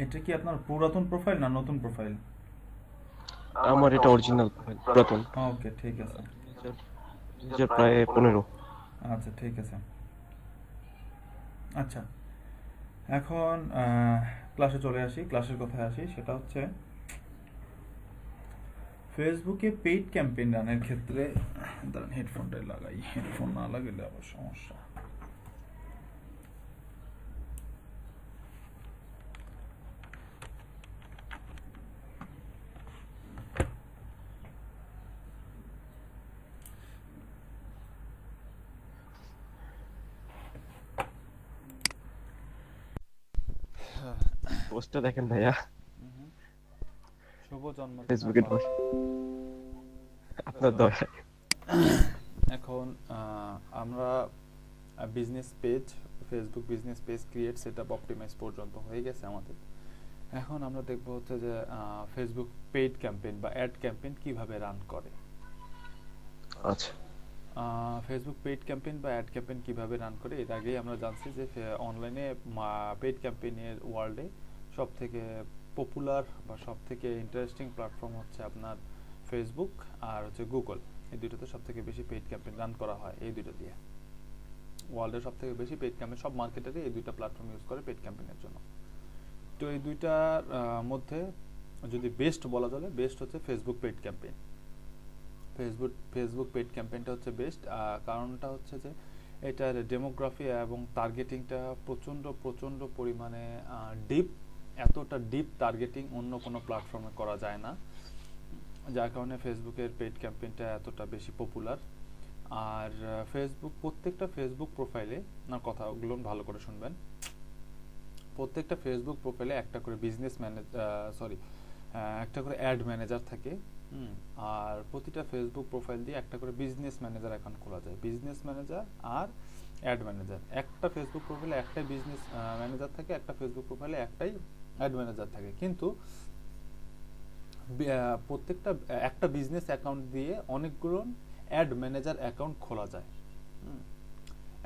এটা কি আপনার পুরাতন প্রোফাইল না নতুন প্রোফাইল? আমার এটা অরিজিনাল প্রোফাইল, পুরাতন। ওকে, ঠিক আছে। 2000 প্রায় 15। আচ্ছা, ঠিক আছে। আচ্ছা, এখন ক্লাসে চলে আসি, ক্লাসের কথায় আসি। সেটা হচ্ছে ফেসবুকে পেইড ক্যাম্পেইন রানের ক্ষেত্রে, দাঁড়ান হেডফোনটাই লাগাই, হেডফোন না লাগালে আবার সমস্যা। পোস্টটা দেখেন ভাইয়া, শুভ জন্মদিন ফেসবুকে আপা। ঢোক, আপনার দয়া। এখন আমরা business page, Facebook business page create, setup, optimize পর্যন্ত হয়ে গেছে আমাদের। এখন আমরা দেখব হচ্ছে যে ফেসবুক পেইড ক্যাম্পেইন বা অ্যাড ক্যাম্পেইন কিভাবে রান করে। আচ্ছা, ফেসবুক পেইড ক্যাম্পেইন বা অ্যাড ক্যাম্পেইন কিভাবে রান করে, এর আগেই আমরা জানছি যে অনলাইনে পেইড ক্যাম্পেইনের ওয়ার্ল্ডে সব থেকে পপুলার বা সব থেকে ইন্টারেস্টিং প্ল্যাটফর্ম হচ্ছে আপনার ফেসবুক আর হচ্ছে গুগল। এই দুটোতে সব থেকে বেশি পেইড ক্যাম্পেইন রান করা হয়, এই দুটো দিয়ে। ওয়ার্ল্ডের সব থেকে বেশি পেইড ক্যাম্পেইন, সব মার্কেটারই এই দুইটা প্ল্যাটফর্ম ইউজ করে পেইড ক্যাম্পেইনের জন্য। তো এই দুইটার মধ্যে যদি বেস্ট বলা চলে, বেস্ট হচ্ছে Facebook paid campaign. Facebook paid ক্যাম্পেইনটা হচ্ছে বেস্ট। কারণটা হচ্ছে যে এটার ডেমোগ্রাফি এবং টার্গেটিংটা প্রচণ্ড প্রচণ্ড পরিমাণে ডিপ। এতটা ডিপ টার্গেটিং অন্য কোনো প্ল্যাটফর্মে করা যায় না, যার কারণে ফেসবুকের পেইড ক্যাম্পেইনটা এতটা বেশি পপুলার। আর প্রত্যেকটা ফেসবুক প্রোফাইলে, না কথাগুলো ভালো করে শুনবেন, প্রত্যেকটা ফেসবুক প্রোফাইলে একটা করে বিজনেস ম্যানেজার, একটা করে অ্যাড ম্যানেজার থাকে। আর প্রতিটা ফেসবুক প্রোফাইল দিয়ে একটা করে বিজনেস ম্যানেজার অ্যাকাউন্ট খোলা যায়। বিজনেস ম্যানেজার আর অ্যাড ম্যানেজার, একটা ফেসবুক প্রোফাইলে একটাই বিজনেস ম্যানেজার থাকে, একটা ফেসবুক প্রোফাইলে একটাই অ্যাড ম্যানেজার থাকে। কিন্তু প্রত্যেকটা একটা বিজনেস অ্যাকাউন্ট দিয়ে অনেকগুলো অ্যাড ম্যানেজার অ্যাকাউন্ট খোলা যায়।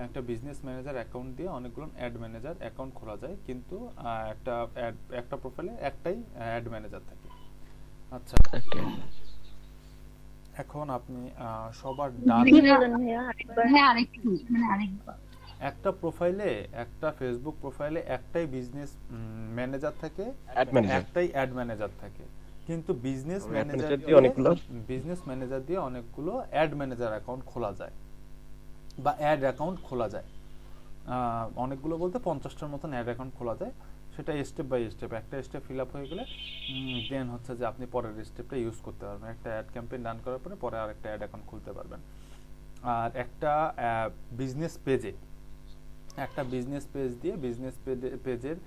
একটা বিজনেস ম্যানেজার অ্যাকাউন্ট দিয়ে অনেকগুলো অ্যাড ম্যানেজার অ্যাকাউন্ট খোলা যায়, কিন্তু একটা প্রোফাইলে একটাই অ্যাড ম্যানেজার থাকে। আচ্ছা, এখন আপনি সবার ডান কি বলেন ভাইয়া আরেকবার? হ্যাঁ আরেকটু, মানে আরেকবার। একটা প্রোফাইলে, একটা ফেসবুক প্রোফাইলে একটাই বিজনেস ম্যানেজার থাকে, অ্যাড ম্যানেজার। একটাই অ্যাড ম্যানেজার থাকে। কিন্তু অ্যাড ম্যানেজার দিয়ে অনেকগুলো। বিজনেস ম্যানেজার দিয়ে অনেকগুলো অ্যাড ম্যানেজার অ্যাকাউন্ট খোলা যায় বা অ্যাড অ্যাকাউন্ট খোলা যায়। অনেকগুলো বলতে 50টার মতন অ্যাড অ্যাকাউন্ট খোলা যায়। সেটা স্টেপ বাই স্টেপ, একটা স্টেপ ফিল আপ হয়ে গেলে দেন হচ্ছে যে আপনি পরের স্টেপটা ইউজ করতে পারবেন। একটা অ্যাড ক্যাম্পেইন রান করার পরে পরে আরেকটা অ্যাড অ্যাকাউন্ট খুলতে পারবেন। আর একটা বিজনেস পেজে, একটা বিজনেস পেজ দিয়ে বিজনেস পেজের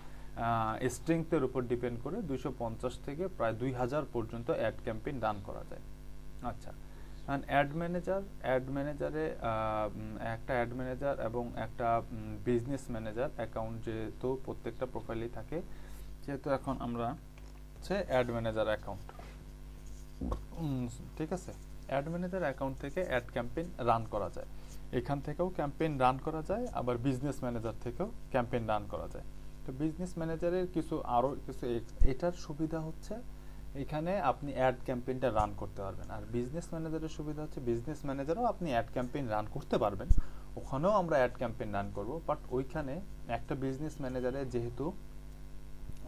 স্ট্রেংথের উপর ডিপেন্ড করে 250 থেকে প্রায় 2000 পর্যন্ত অ্যাড ক্যাম্পেইন রান করা যায়। আচ্ছা, অ্যাড ম্যানেজারে একটা অ্যাড ম্যানেজার এবং একটা বিজনেস ম্যানেজার অ্যাকাউন্ট যেহেতু প্রত্যেকটা প্রোফাইলেই থাকে, যেহেতু এখন আমরা হচ্ছে অ্যাড ম্যানেজার অ্যাকাউন্ট, ঠিক আছে, অ্যাড ম্যানেজার অ্যাকাউন্ট থেকে অ্যাড ক্যাম্পেইন রান করা যায়। এখান থেকেও ক্যাম্পেইন রান করা যায়, আবার বিজনেস ম্যানেজার থেকেও ক্যাম্পেইন রান করা যায়। তো বিজনেস ম্যানেজারের আরও কিছু এটার সুবিধা হচ্ছে এখানে আপনি অ্যাড ক্যাম্পেইনটা রান করতে পারবেন। আর বিজনেস ম্যানেজারের সুবিধা হচ্ছে বিজনেস ম্যানেজারও আপনি অ্যাড ক্যাম্পেইন রান করতে পারবেন, ওখানেও আমরা অ্যাড ক্যাম্পেইন রান করব। বাট ওইখানে একটা বিজনেস ম্যানেজারে যেহেতু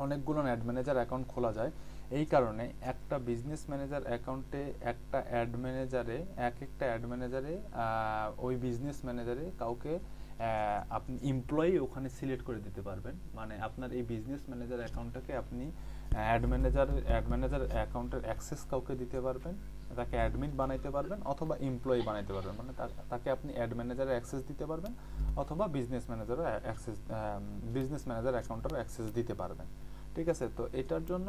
অনেকগুলো অ্যাড ম্যানেজার অ্যাকাউন্ট খোলা যায়, এই কারণে একটা বিজনেস ম্যানেজার অ্যাকাউন্টে একটা অ্যাড ম্যানেজারে, একটা অ্যাড ম্যানেজারে ওই বিজনেস ম্যানেজারে কাউকে আপনি এমপ্লয়ি ওখানে সিলেক্ট করে দিতে পারবেন। মানে আপনার এই বিজনেস ম্যানেজার অ্যাকাউন্টটাকে আপনি অ্যাড ম্যানেজার অ্যাকাউন্টের অ্যাক্সেস কাউকে দিতে পারবেন, তাকে অ্যাডমিন বানাইতে পারবেন অথবা এমপ্লয়ি বানাইতে পারবেন। মানে তাকে আপনি অ্যাড ম্যানেজারের অ্যাক্সেস দিতে পারবেন অথবা বিজনেস ম্যানেজার অ্যাকাউন্টের অ্যাক্সেস দিতে পারবেন। ঠিক আছে, তো এটার জন্য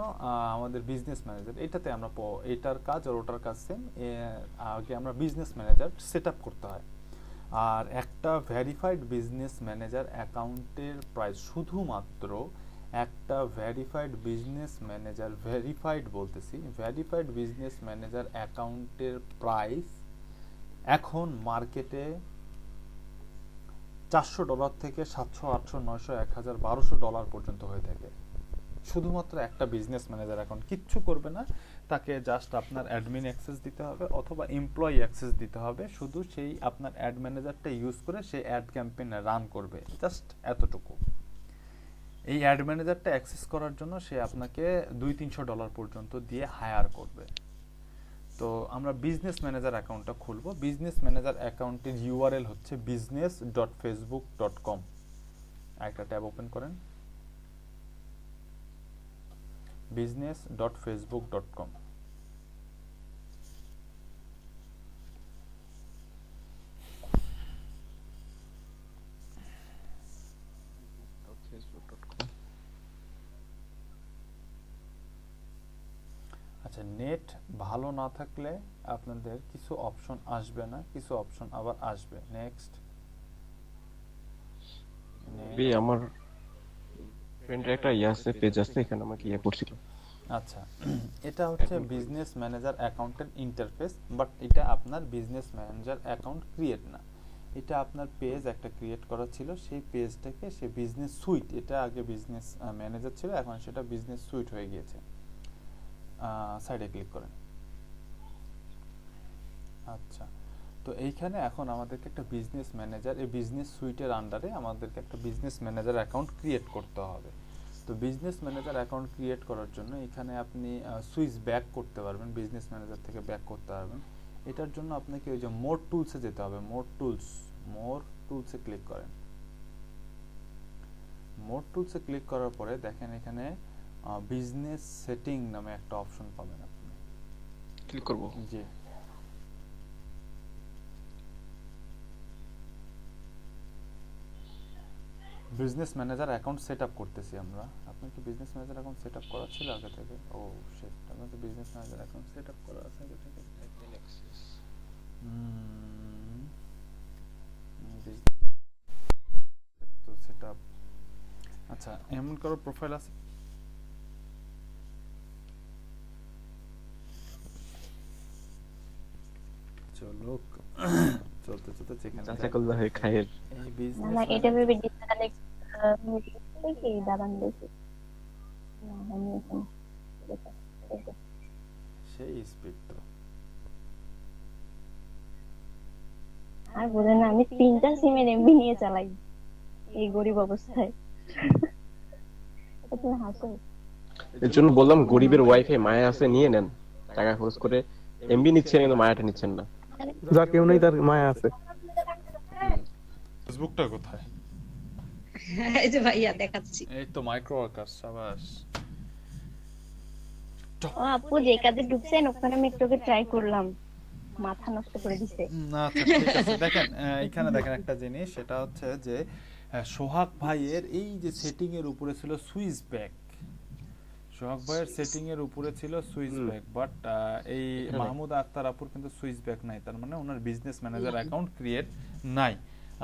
আমাদের বিজনেস ম্যানেজার, এটাতে আমরা এটার কাজ আর ওটার কাজ সেম। আগে আমরা বিজনেস ম্যানেজার সেট আপ করতে হয়। আর একটা ভেরিফাইড বিজনেস ম্যানেজার অ্যাকাউন্টের প্রাইস, শুধুমাত্র একটা ভেরিফাইড বিজনেস ম্যানেজার অ্যাকাউন্টের প্রাইস এখন মার্কেটে $400 থেকে $700, $800, $900, $1000, $1200 পর্যন্ত হয়ে থাকে। শুধুমাত্র একটা বিজনেস ম্যানেজার অ্যাকাউন্ট, কিচ্ছু করবে না, তাকে জাস্ট আপনার অ্যাডমিন অ্যাক্সেস দিতে হবে অথবা এমপ্লয়ি অ্যাক্সেস দিতে হবে, শুধু সেই আপনার অ্যাড ম্যানেজারটা ইউজ করে সে অ্যাড ক্যাম্পেইন রান করবে, জাস্ট এতটুকু। এই অ্যাড ম্যানেজারটা অ্যাক্সেস করার জন্য সে আপনাকে $200-300 পর্যন্ত দিয়ে হায়ার করবে। তো আমরা বিজনেস ম্যানেজার অ্যাকাউন্টটা খুলবো। বিজনেস ম্যানেজার অ্যাকাউন্টের ইউআরএল হচ্ছে business.facebook.com। একটা ট্যাব ওপেন করেন, business.facebook.com। আচ্ছা, নেট ভালো না থাকলে আপনাদের কিছু অপশন আসবে না, কিছু অপশন আবার আসবে। নেক্সট। আমার ফ্রেন্ডের একটা আছে, পেজ আছে, এখানে আমাকে করছিল। আচ্ছা, এটা হচ্ছে বিজনেস ম্যানেজার অ্যাকাউন্টের ইন্টারফেস, বাট এটা আপনার বিজনেস ম্যানেজার অ্যাকাউন্ট ক্রিয়েট না। এটা আপনার পেজ একটা ক্রিয়েট করা ছিল, সেই পেজটাকে সে বিজনেস সুইট, এটা আগে বিজনেস ম্যানেজার ছিল, এখন সেটা বিজনেস সুইট হয়ে গিয়েছে। সাইডে ক্লিক করেন। আচ্ছা, তো এইখানে এখন আমাদেরকে একটা বিজনেস ম্যানেজার, এই বিজনেস সুইটের আন্ডারে আমাদেরকে একটা বিজনেস ম্যানেজার অ্যাকাউন্ট ক্রিয়েট করতে হবে। তো বিজনেস ম্যানেজার অ্যাকাউন্ট ক্রিয়েট করার জন্য এখানে আপনি সুইচ ব্যাক করতে পারবেন, বিজনেস ম্যানেজার থেকে ব্যাক করতে পারবেন। এটার জন্য আপনাকে ওই যে মোর টুলসে যেতে হবে। মোর টুলসে ক্লিক করেন। মোর টুলসে ক্লিক করার পরে দেখেন এখানে বিজনেস সেটিং নামে একটা অপশন পাবেন, আপনি ক্লিক করব। জি, বিজনেস ম্যানেজার অ্যাকাউন্ট সেটআপ করতেছি আমরা। আপনার কি বিজনেস ম্যানেজার অ্যাকাউন্ট সেটআপ করা ছিল আগে থেকে? ও শিট, আপনার তো বিজনেস ম্যানেজার অ্যাকাউন্ট সেটআপ করা আছে আগে থেকে। তো সেটআপ, আচ্ছা, এমন কারো প্রোফাইল আছে? চলো চলতে চলতে যেখানে জাযাকাল্লাহ খায়ের। এই বিজনেস না এটা ভেবে ডিসকানেক্ট কি দাঁড়ান দেখি না আমি এখন সেই স্পিড তো। আর বলে না, আমি 3টা সিমের এমবি নিয়ে চালাই এই গরিব অবস্থায়। এটা হাসো। এর জন্য বললাম গরিবের ওয়াইফাই মায়া আছে, নিয়ে নেন, টাকা খরচ করে এমবি নিচ্ছেন কিন্তু মায়াটা নিচ্ছেন না। যার কেউ নেই তার মায়া আছে। ফেসবুকটা কোথায়? এই যে ভাইয়া দেখাচ্ছি। এই তো মাইক্রো ওয়ার্কার, সাবাস। ও আপু যে কাজে ঢুকছেন ওখানে আমি একটু ট্রাই করলাম, মাথা নষ্ট করে দিছে। না আচ্ছা ঠিক আছে, দেখেন এখানে দেখেন একটা জিনিস, সেটা হচ্ছে যে সোহাগ ভাইয়ের এই যে সেটিং এর উপরে ছিল সুইচ ব্যাক, সোহাগ ভাইয়ের সেটিং এর উপরে ছিল সুইচ ব্যাক, বাট এই মাহমুদ আক্তার আপুর কিন্তু সুইচ ব্যাক নাই, তার মানে ওনার বিজনেস ম্যানেজার অ্যাকাউন্ট ক্রিয়েট নাই।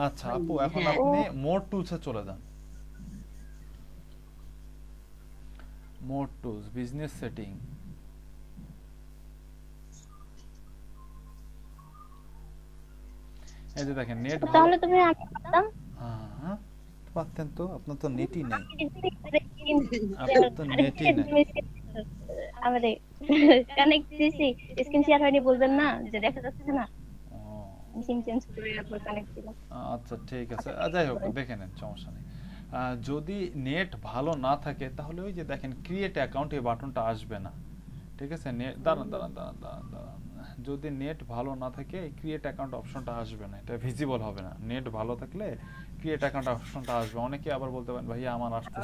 আচ্ছা আপু, এখন আপনি মোর টুলসে চলে যান। মোর টুলস, বিজনেস সেটিং। এই যে দেখেন নেট, তাহলে তুমি আমি পারতাম। হ্যাঁ পারতেন তো, আপনার তো নেটই নেই। আপনার তো নেটই নেই। আমারে কানেক্ট দিছি, স্ক্রিন শেয়ার হয়নি বলবেন না যে দেখা যাচ্ছে না। সিম চেঞ্জ করে তারপর কানেক্ট দিলাম। আচ্ছা ঠিক আছে, যাই হোক দেখে নেন, সমস্যা নেই। যদি নেট ভালো না থাকে তাহলে ওই যে দেখেন ক্রিয়েট অ্যাকাউন্ট, এই বাটনটা আসবে না, ঠিক আছে? দাঁড়ান, যদি নেট ভালো না থাকে এই ক্রিয়েট অ্যাকাউন্ট অপশনটা আসবে না, এটা ভিজিবল হবে না। নেট ভালো থাকলে ক্রিয়েট অ্যাকাউন্ট অপশনটা আসবে। অনেকে আবার বলতে পারেন ভাইয়া আমার আসতেছে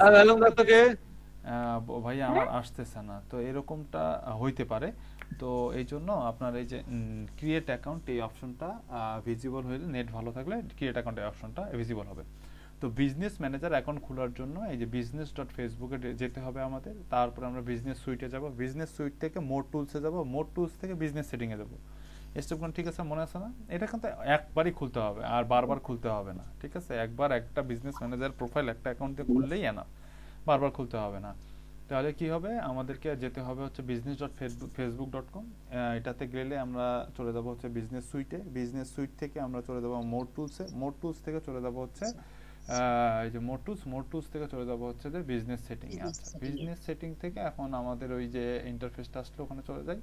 ভাইয়া আমার আসতেছে না, তো এরকমটা হইতে পারে। তো এই জন্য আপনার এই যে ক্রিয়েট অ্যাকাউন্ট, এই অপশনটা ভিজিবল হলে, নেট ভালো থাকলে ক্রিয়েট অ্যাকাউন্ট এই অপশনটা ভিজিবল হবে। তো বিজনেস ম্যানেজার অ্যাকাউন্ট খোলার জন্য এই যে business.facebook-এ যেতে হবে আমাদের, তারপরে আমরা বিজনেস সুইটে যাব, বিজনেস সুইট থেকে মোর টুলসে যাব, মোর টুলস থেকে বিজনেস সেটিংয়ে যাব। স্টেপগুলো ঠিক আছে, মনে আছে না? এটা কিন্তু একবারই খুলতে হবে, আর বারবার খুলতে হবে না, ঠিক আছে? একবার একটা বিজনেস ম্যানেজার প্রোফাইল একটা অ্যাকাউন্টে খুললেই এনাফ, বারবার খুলতে হবে না। তো তাহলে কি হবে, আমাদেরকে যেতে হবে হচ্ছে business.facebook.com, এটাতে গেলে আমরা চলে যাব হচ্ছে বিজনেস সুইটে, বিজনেস সুইট থেকে আমরা চলে যাব মোড টুলসে, মোড টুলস থেকে চলে যাব হচ্ছে এই যে মোড টুলস থেকে চলে যাব হচ্ছে যে বিজনেস সেটিং এ। আচ্ছা, বিজনেস সেটিং থেকে এখন আমাদের ওই যে ইন্টারফেসটা আসলো ওখানে চলে যাই।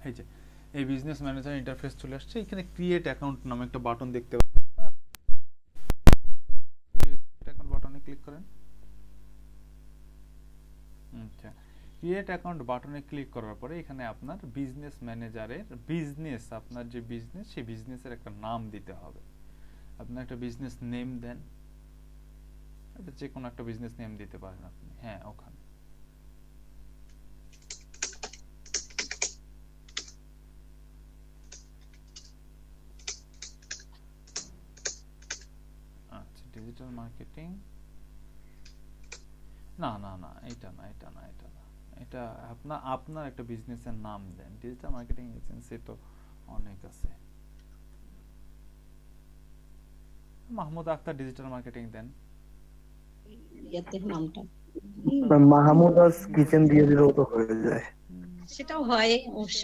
এই যে এই বিজনেস ম্যানেজার ইন্টারফেস চলে আসছে, এখানে ক্রিয়েট অ্যাকাউন্ট নামে একটা বাটন দেখতে পাচ্ছেন, ক্রিয়েট অ্যাকাউন্ট বাটনে ক্লিক করেন। আচ্ছা, ক্রিয়েট অ্যাকাউন্ট বাটনে ক্লিক করার পরে এখানে আপনার বিজনেস ম্যানেজারের বিজনেস, আপনার যে বিজনেস সেই বিজনেসের একটা নাম দিতে হবে। আপনি একটা বিজনেস নেম দেন, এটা যে কোনো একটা বিজনেস নেম দিতে পারেন আপনি। হ্যাঁ, ওখানে আচ্ছা, ডিজিটাল মার্কেটিং, না না না, এটা না, এটা না, এটা না, এটা আপনার একটা বিজনেসের নাম দেন। ডিজিটাল মার্কেটিং এজেন্সি তো অনেক আছে। মাহমুদ আক্তার ডিজিটাল মার্কেটিং দেন। ইয়াতে নামটা মাহমুদাস কিচেন দিয়ে দিলেও তো হয়ে যায়। সেটাও হয় অবশ্য।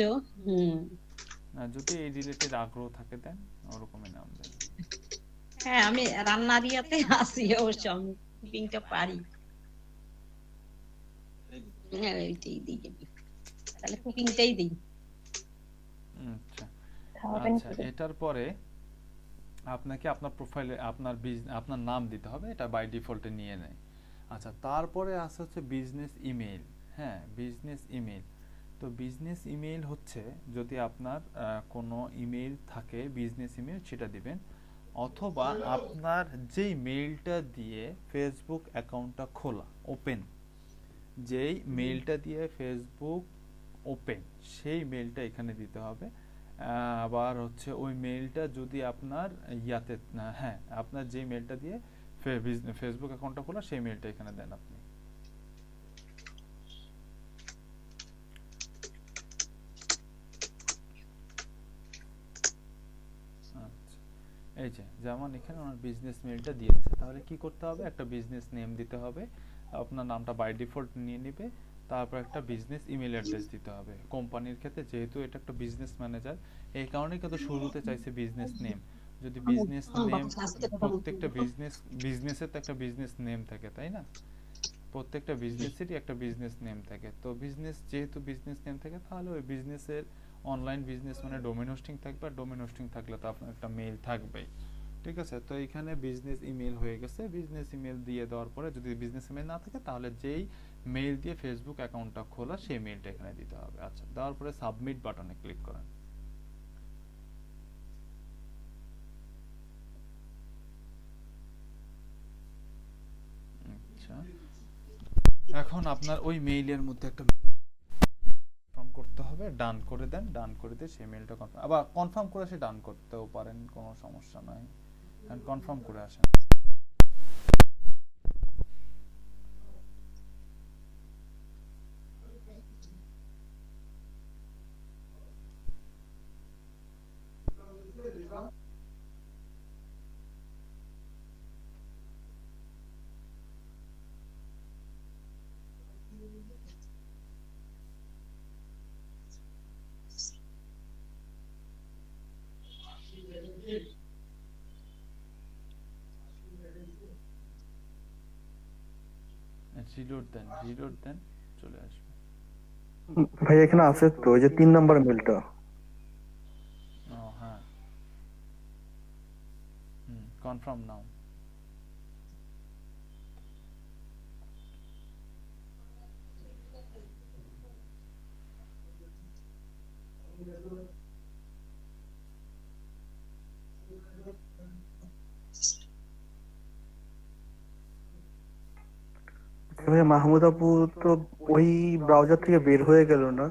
না, যদি এই রিলেটেড আগ্রহ থাকে দেন, ওরকমই নাম দেন। হ্যাঁ, আমি রান্নার ইয়াতে আছি অবশ্য, আমি কুকিংটা পারি। হ্যাঁ, এইটাই দিই, তাহলে কুকিংটাই দিই। আচ্ছা খাওয়াবেন আচ্ছা, এটার পরে আপনাকে আপনার প্রোফাইলে আপনার নাম দিতে হবে, এটা বাই ডিফল্টে নিয়ে নেয়। আচ্ছা, তারপরে আসে হচ্ছে বিজনেস ইমেইল। হ্যাঁ, বিজনেস ইমেইল। তো বিজনেস ইমেইল হচ্ছে যদি আপনার কোনো ইমেইল থাকে বিজনেস ইমেইল, সেটা দিবেন, অথবা আপনার যেই মেইলটা দিয়ে ফেসবুক অ্যাকাউন্টটা খোলা ওপেন, যেই মেইলটা দিয়ে ফেসবুক ওপেন সেই মেইলটা এখানে দিতে হবে। আবার হচ্ছে ওই মেইলটা যদি আপনার ইয়াতে, হ্যাঁ, আপনার যে মেইলটা দিয়ে ফেসবুক অ্যাকাউন্টটা খোলা সেই মেইলটা এখানে দেন আপনি। আচ্ছা, এই যে যেমন এখানে আমার বিজনেস মেইলটা দিয়ে দিয়েছে, তাহলে কি করতে হবে, একটা বিজনেস নেম দিতে হবে, আপনার নামটা বাই ডিফল্ট নিয়ে নেবে, তারপর একটা বিজনেস ইমেল অ্যাড্রেস দিতে হবে। কোম্পানির ক্ষেত্রে যেহেতু এটা একটা বিজনেস ম্যানেজার, এই কারণে কিন্তু শুরুতে চাইছে বিজনেস নেম। যদি বিজনেস নেম, প্রত্যেকটা বিজনেসের তো একটা বিজনেস নেম থাকে, তাই না? প্রত্যেকটা বিজনেসেরই একটা বিজনেস নেম থাকে। তো বিজনেস যেহেতু বিজনেস নেম থাকে, তাহলে ওই বিজনেসের অনলাইন বিজনেস মানে ডোমেন হোস্টিং থাকবে, আর ডোমেন হোস্টিং থাকলে তো আপনার একটা মেইল থাকবেই। ঠিক আছে, তো এখানে বিজনেস ইমেল হয়ে গেছে। বিজনেস ইমেল দিয়ে দেওয়ার পরে যদি বিজনেস ইমেল না থাকে, তাহলে যেই মেইল দিয়ে ফেসবুক অ্যাকাউন্টটা খোলা সেই মেইলটা এখানে দিতে হবে। আচ্ছা, দেওয়ার পরে সাবমিট বাটনে ক্লিক করেন। আচ্ছা, এখন আপনার ওই মেইলের মধ্যে একটা কনফার্ম করতে হবে, ডান করে দেন। ডান করে দিয়ে সেই মেইলটা কনফার্ম, আবার কনফার্ম করে সে ডান করতেও পারেন, কোনো সমস্যা নাই। কনফার্ম করে আসেন। রিলোড দেন, চলে আসবে। ভাই এখানে আছে তো ওই যে 3 নাম্বার মেলটা। ও হ্যাঁ, কনফার্ম নাও। ভাই মাহমুদ আপু তো ওই ব্রাউজার থেকে বের হয়ে গেল না?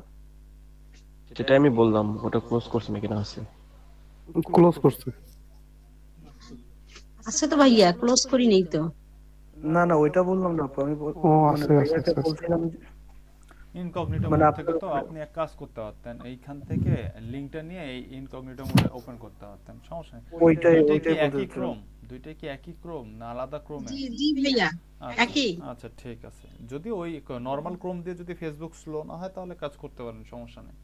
সেটা আমি বললাম, ওটা ক্লোজ করছে নাকি না আছে? ক্লোজ করছে। আছে তো ভাইয়া, ক্লোজ করি নেই তো। না না, ওইটা বললাম না আপু, আমি মানে ভাইয়াকে বলছিলাম ইনকগনিটো মানে মোড থেকে তো আপনি এক কাজ করতে পারতেন, এইখান থেকে লিংকটা নিয়ে এই ইনকগনিটো মোডে ওপেন করতে পারতেন, সমস্যা নেই। ওইটাই দুইটা কি বলতে একই চাচ্ছিলাম। ক্রোম? দুইটাই কি একই ক্রোম না আলাদা ক্রোমে? জি জি ভাইয়া আচ্ছা একই। আচ্ছা ঠিক আছে, যদি ওই নরমাল ক্রোম দিয়ে যদি ফেসবুক স্লো না হয় তাহলে কাজ করতে পারেন, সমস্যা নেই।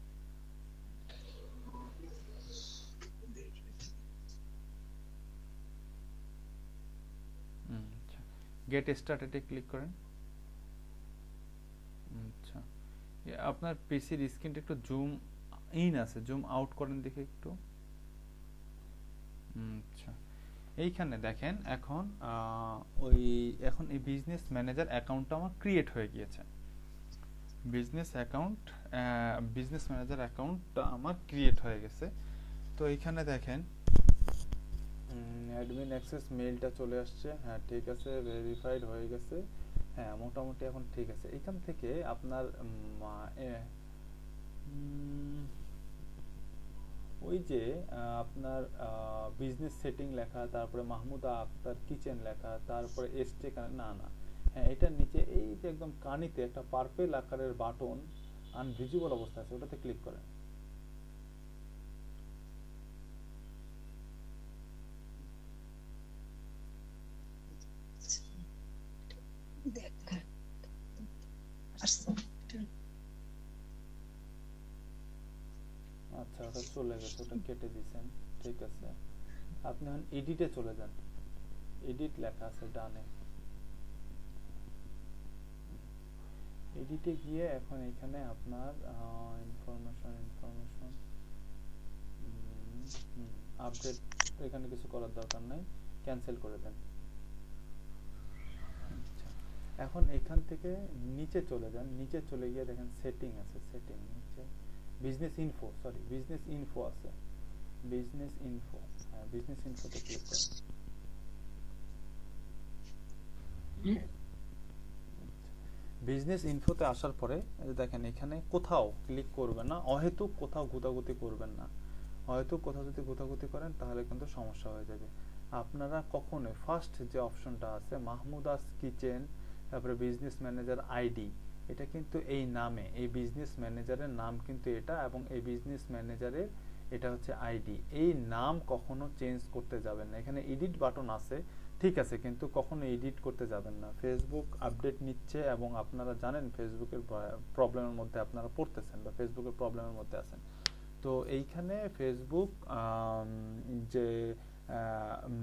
আচ্ছা, গেট স্টার্টেডে ক্লিক করেন। আচ্ছা, আপনার পিসির স্ক্রিনটা একটু জুম ইন আছে, জুম আউট করেন দেখে একটু। আচ্ছা, এইখানে দেখেন এখন ওই এখন এই বিজনেস ম্যানেজার অ্যাকাউন্টটা আমার ক্রিয়েট হয়ে গিয়েছে। বিজনেস ম্যানেজার অ্যাকাউন্টটা আমার ক্রিয়েট হয়ে গেছে। তো এইখানে দেখেন অ্যাডমিন অ্যাক্সেস মেইলটা চলে আসছে, হ্যাঁ ঠিক আছে, ভেরিফাইড হয়ে গেছে, হ্যাঁ মোটামুটি এখন ঠিক আছে। এখান থেকে আপনার ওই যে আপনার বিজনেস সেটিং লেখা, তারপরে মাহমুদা আক্তার কিচেন লেখা, তারপরে এসটে না না হ্যাঁ, এটার নিচে এই যে একদম কানিতে একটা পার্পেল আকারের বাটন আনভিজিবল অবস্থা আছে, ওটাতে ক্লিক করেন। আচ্ছা, ওটা চলে গেছে, ওটা কেটে দিয়েছেন, ঠিক আছে। আপনি এখন এডিটে চলে যান, এডিট লেখা আছে ডানে, এডিটে গিয়ে এখন এখানে আপনার ইনফরমেশন আপডেট, এখানে কিছু করার দরকার নাই, ক্যান্সেল করে দেন। আচ্ছা, এখন এখান থেকে নিচে চলে যান, নিচে চলে গিয়ে দেখেন সেটিং আছে, সেটিং নিচে business info, sorry business info আছে, বিজনেস ইনফো, হ্যাঁ বিজনেস ইনফোতে ক্লিক করেন। বিজনেস ইনফোতে আসার পরে দেখেন এখানে কোথাও ক্লিক করবেন না, অহেতুক কোথাও গুতাগুতি করবেন না। অহেতুক কোথাও যদি গুতাগুতি করেন তাহলে কিন্তু সমস্যা হয়ে যাবে। আপনারা কখনোই ফার্স্ট যে অপশনটা আছে মাহমুদাস কিচেন, তারপরে বিজনেস ম্যানেজার আইডি, এটা কিন্তু এই নামে, এই বিজনেস ম্যানেজারের নাম কিন্তু এটা, এবং এই বিজনেস ম্যানেজারের এটা হচ্ছে আইডি, এই নাম কখনো চেঞ্জ করতে যাবেন না। এখানে এডিট বাটন আছে ঠিক আছে, কিন্তু কখনো এডিট করতে যাবেন না। ফেসবুক আপডেট নিচ্ছে এবং আপনারা জানেন ফেসবুকের প্রবলেমের মধ্যে আপনারা পড়তেছেন বা ফেসবুকের প্রবলেমের মধ্যে আছেন। তো এইখানে ফেসবুক যে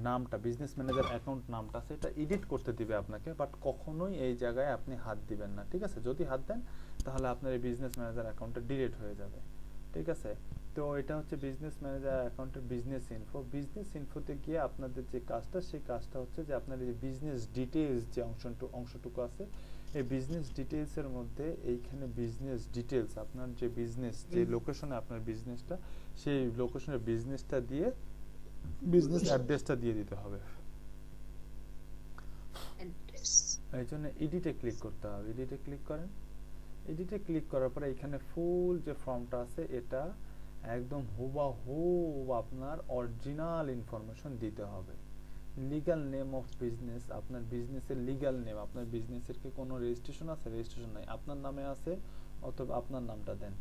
নামটা বিজনেস ম্যানেজার অ্যাকাউন্ট নামটা সেটা এডিট করতে দিবে আপনাকে, বাট কখনোই এই জায়গায় আপনি হাত দিবেন না, ঠিক আছে। যদি হাত দেন তাহলে আপনার এই বিজনেস ম্যানেজার অ্যাকাউন্টটা ডিলিট হয়ে যাবে, ঠিক আছে। তো এটা হচ্ছে বিজনেস ম্যানেজার অ্যাকাউন্টের বিজনেস ইনফো। বিজনেস ইনফোতে গিয়ে আপনাদের যে কাজটা, সেই কাজটা হচ্ছে যে আপনার এই বিজনেস ডিটেইলস যে অংশটুকু আছে, এই বিজনেস ডিটেইলসের মধ্যে এইখানে বিজনেস ডিটেইলস, আপনার যে বিজনেস যে লোকেশনে আপনার বিজনেসটা, সেই লোকেশনের বিজনেসটা দিয়ে বিজনেস অ্যাড্রেসটা দিয়ে দিতে হবে। এই জন্য এডিটে ক্লিক করতে হবে, এডিটে ক্লিক করেন। এডিটে ক্লিক করার পরে এখানে ফুল যে ফর্মটা আছে এটা একদম হুবাহু আপনার অরিজিনাল ইনফরমেশন দিতে হবে। লিগ্যাল নেম অফ বিজনেস, আপনার বিজনেসের লিগ্যাল নেম, আপনার বিজনেসের কি কোনো রেজিস্ট্রেশন আছে? রেজিস্ট্রেশন নাই, আপনার নামে আছে, অথবা আপনার নামটা দেন।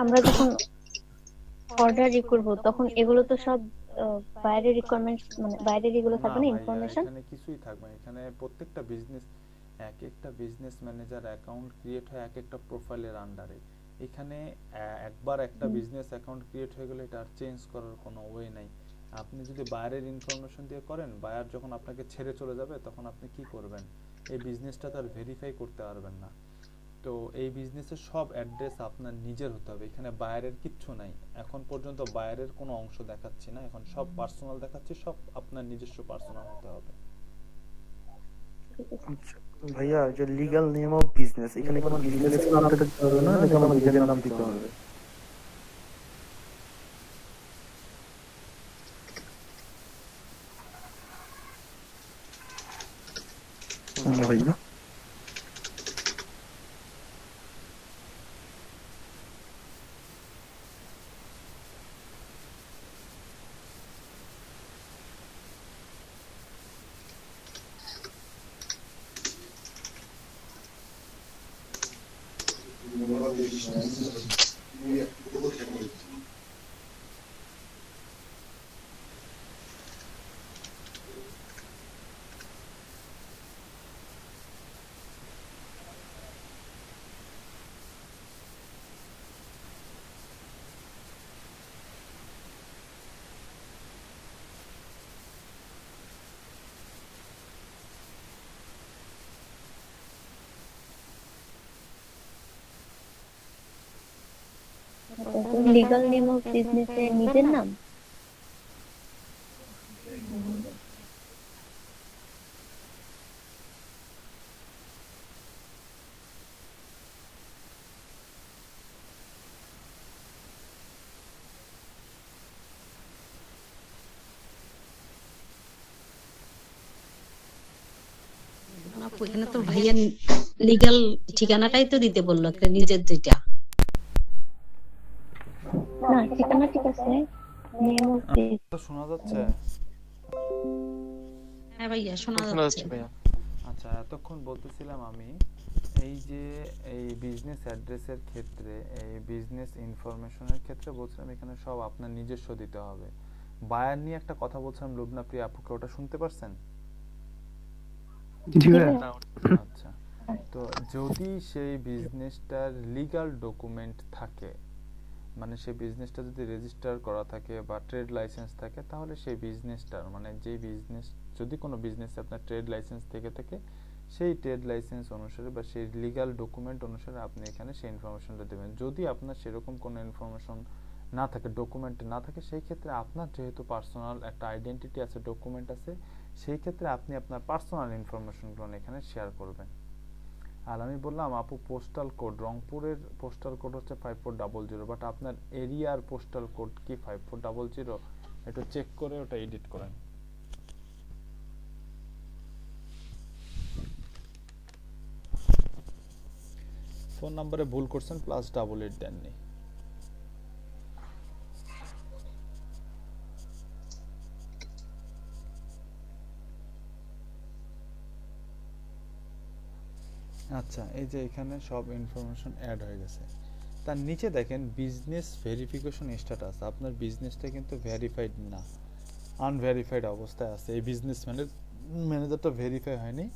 আমরা যখন অর্ডার করব তখন এগুলো তো সব বাইরের রিকোয়ারমেন্টস, মানে বাইরের এগুলো থাকবে না ইনফরমেশন? এখানে কিছুই থাকবে না। এখানে প্রত্যেকটা বিজনেস, এক একটা বিজনেস ম্যানেজার অ্যাকাউন্ট ক্রিয়েট হয় এক একটা প্রোফাইলের আন্ডারে। এখানে একবার একটা বিজনেস অ্যাকাউন্ট ক্রিয়েট হয়ে গেলে এটা আর চেঞ্জ করার কোনো ওয়ে নাই। আপনি যদি বাইরের ইনফরমেশন দিয়ে করেন, বায়ার যখন আপনাকে ছেড়ে চলে যাবে তখন আপনি কি করবেন? এই বিজনেসটা তার ভেরিফাই করতে পারবেন না। তো এই বিজনেসের সব অ্যাড্রেস আপনার নিজের হতে হবে, এখানে বায়ারের কিচ্ছু নাই। এখন পর্যন্ত বায়ারের কোনো অংশ দেখাচ্ছি না, এখন সব পার্সোনাল দেখাচ্ছি, সব আপনার নিজস্ব পার্সোনাল হতে হবে। ভাইয়া যে লিগ্যাল নেম অফ বিজনেস, এখানে কোনো বিজনেস নাম দিতে হবে না, নাকি আমার নিজের নাম দিতে হবে? ভাইয়া লিগ্যাল নেম অফ বিজনেসে নিজের নাম? আপু এখানে তো ভাইয়া লিগ্যাল ঠিকানাটাই তো দিতে বললো, একটা নিজের যেটা। না, ঠিকানা ঠিক আছে, নেম অফ তো শোনা যাচ্ছে? হ্যাঁ ভাইয়া শোনা শোনা যাচ্ছে। যাচ্ছে ভাইয়া। আচ্ছা, এতক্ষণ বলতেছিলাম আমি এই যে এই বিজনেস অ্যাড্রেসের ক্ষেত্রে, এই বিজনেস ইনফরমেশনের ক্ষেত্রে বলছিলাম এখানে সব আপনার নিজস্ব দিতে হবে। বায়ার নিয়ে একটা কথা বলছিলাম লুবনা প্রিয়া আপুকে, ওটা শুনতে পারছেন? জি ভাইয়া। আচ্ছা, তো যদি সেই বিজনেসটার লিগ্যাল ডকুমেন্ট থাকে, মানে সেই বিজনেসটা যদি রেজিস্টার করা থাকে বা ট্রেড লাইসেন্স থাকে, তাহলে সেই বিজনেসটার মানে যে বিজনেস, যদি কোনো বিজনেসে আপনার ট্রেড লাইসেন্স থেকে থাকে, সেই ট্রেড লাইসেন্স অনুসারে বা সেই লিগ্যাল ডকুমেন্ট অনুসারে আপনি এখানে সেই ইনফরমেশনটা দেবেন। যদি আপনার সেরকম কোনো ইনফরমেশন না থাকে, ডকুমেন্ট না থাকে, সেই ক্ষেত্রে আপনার যেহেতু পার্সোনাল একটা আইডেন্টিটি আছে, ডকুমেন্ট আছে, সেই ক্ষেত্রে আপনি আপনার পার্সোনাল ইনফরমেশনগুলো এখানে শেয়ার করবেন। আর আমি বললাম আপু পোস্টাল কোড, রংপুরের পোস্টাল কোড হচ্ছে 5400, বাট আপনার এরিয়ার পোস্টাল কোড কি 5400? একটু চেক করে ওটা এডিট করেন। ফোন নাম্বারে ভুল করছেন, +88 দেননি। আচ্ছা, এই যে এখানে সব ইনফরমেশন অ্যাড হয়ে গেছে। তার নিচে দেখেন বিজনেস ভেরিফিকেশন স্ট্যাটাস, আপনার বিজনেসটা কিন্তু ভেরিফাইড না, আনভেরিফাইড অবস্থায় আছে। এই বিজনেস ম্যানেজারটা ভেরিফাই হয়নি,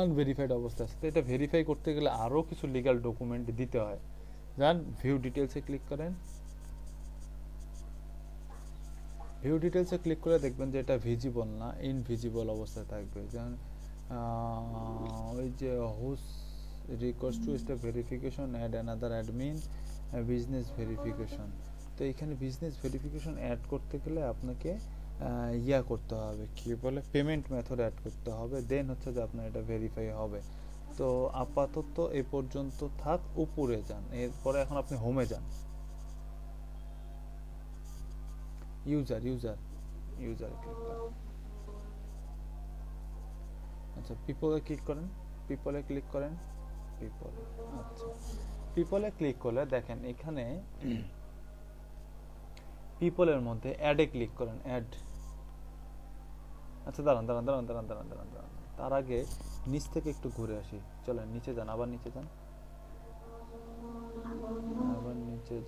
আনভেরিফাইড অবস্থায় আছে। তো এটা ভেরিফাই করতে গেলে আরও কিছু লিগ্যাল ডকুমেন্ট দিতে হয়। যান ভিউ ডিটেলসে ক্লিক করেন। ভিউ ডিটেলসে ক্লিক করে দেখবেন যে এটা ভিজিবল না, ইনভিজিবল অবস্থায় থাকবে। যেমন ওই যে whose request two step verification add another admin business verification. তো এখানে বিজনেস ভেরিফিকেশন অ্যাড করতে গেলে আপনাকে ইয়া করতে হবে, কি বলে, পেমেন্ট মেথড অ্যাড করতে হবে, দেন হচ্ছে যে আপনার এটা ভেরিফাই হবে। তো আপাতত এ পর্যন্ত থাক, উপরে যান, এরপরে এখন আপনি হোমে যান। ইউজারে ক্লিক করেন। আচ্ছা, পিপলে ক্লিক করেন। আচ্ছা, পিপলে ক্লিক করলে দেখেন এখানে পিপলের মধ্যে অ্যাডে ক্লিক করেন, অ্যাড। আচ্ছা দাঁড়ান, তার আগে নিচ থেকে একটু ঘুরে আসি। চলেন নিচে যান, আবার নিচে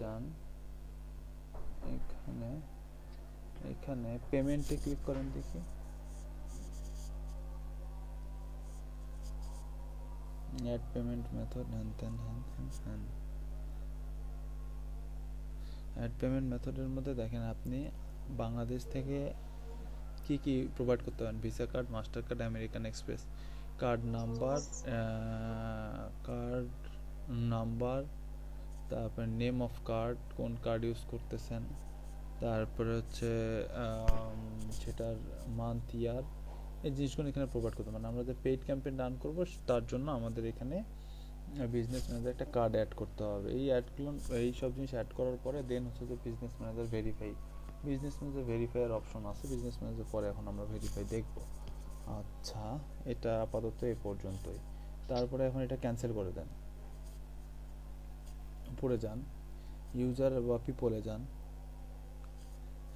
যান। এখানে পেমেন্টে ক্লিক করেন, দেখি add payment method, add payment মেথডের মধ্যে দেখেন আপনি বাংলাদেশ থেকে কি কি প্রোভাইড করতে পারেন। Visa card, master card, American express, card number, তারপর নেম অফ কার্ড, কোন কার্ড ইউজ করতেছেন, তারপরে হচ্ছে সেটার মান্থ, ইয়ার, এই জিনিসগুলো এখানে প্রোভাইড করতে পারেন। আমরা যে পেইড ক্যাম্পেইন রান করব তার জন্য আমাদের এখানে বিজনেস ম্যানেজার একটা কার্ড অ্যাড করতে হবে। এই সব জিনিস অ্যাড করার পরে দেন হচ্ছে যে বিজনেস ম্যানেজার ভেরিফাইয়ের অপশন আছে। বিজনেস ম্যানেজার পরে এখন আমরা ভেরিফাই দেখব। আচ্ছা, এটা আপাতত এই পর্যন্তই। তারপরে এখন এটা ক্যান্সেল করে দেন, উপরে যান, ইউজার বা পিপলে যান।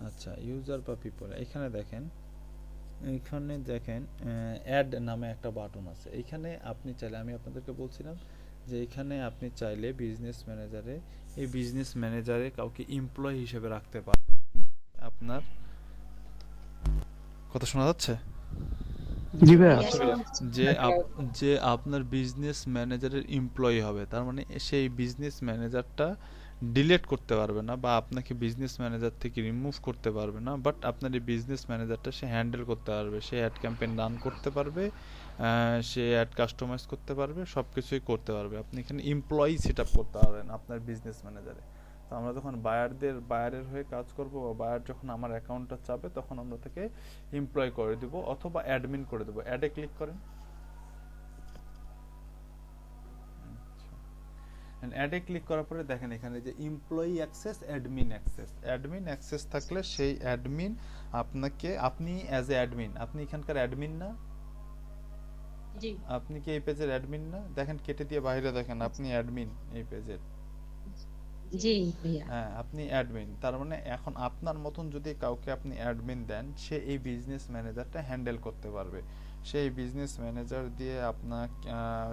আচ্ছা, ইউজার বা পিপল, এখানে দেখেন অ্যাড নামে একটা বাটন আছে। এখানে আপনি চাইলে, আমি আপনাদেরকে বলছিলাম যে এখানে আপনি চাইলে এই বিজনেস ম্যানেজারে কাউকে এমপ্লয়ি হিসেবে রাখতে পারেন। আপনার কথা শোনা যাচ্ছে? জি ভাইয়া। যে আপনার বিজনেস ম্যানেজারের এমপ্লয়ি হবে, তার মানে সেই বিজনেস ম্যানেজারটা ডিলিট করতে পারবে না বা আপনাকে বিজনেস ম্যানেজার থেকে রিমুভ করতে পারবে না, বাট আপনার এই বিজনেস ম্যানেজারটা সে হ্যান্ডেল করতে পারবে। সে অ্যাড ক্যাম্পেইন রান করতে পারবে, সে অ্যাড কাস্টমাইজ করতে পারবে, সব কিছুই করতে পারবে। আপনি এখানে এমপ্লয়ি সেট আপ করতে পারবেন আপনার বিজনেস ম্যানেজারে। তো আমরা যখন বায়ারের হয়ে কাজ করব বা বায়ার যখন আমার অ্যাকাউন্টটা চাবে তখন আমরা তাকে এমপ্লয় করে দিব অথবা অ্যাডমিন করে দেব। অ্যাডে ক্লিক করেন। অ্যাডে ক্লিক করার পরে দেখেন এখানে যে employee access, admin access. Admin access থাকলে সেই অ্যাডমিন আপনি অ্যাজ এ অ্যাডমিন, আপনি এখানকার অ্যাডমিন না? জি আপনি কি এই পেজের অ্যাডমিন না? দেখেন কেটে দিয়ে বাইরে দেখেন আপনি অ্যাডমিন এই পেজের। জি ভাইয়া। হ্যাঁ, আপনি অ্যাডমিন। তার মানে এখন আপনার মতন যদি কাউকে আপনি অ্যাডমিন দেন, সে এই বিজনেস ম্যানেজারটা হ্যান্ডেল করতে পারবে। সেই বিজনেস ম্যানেজার দিয়ে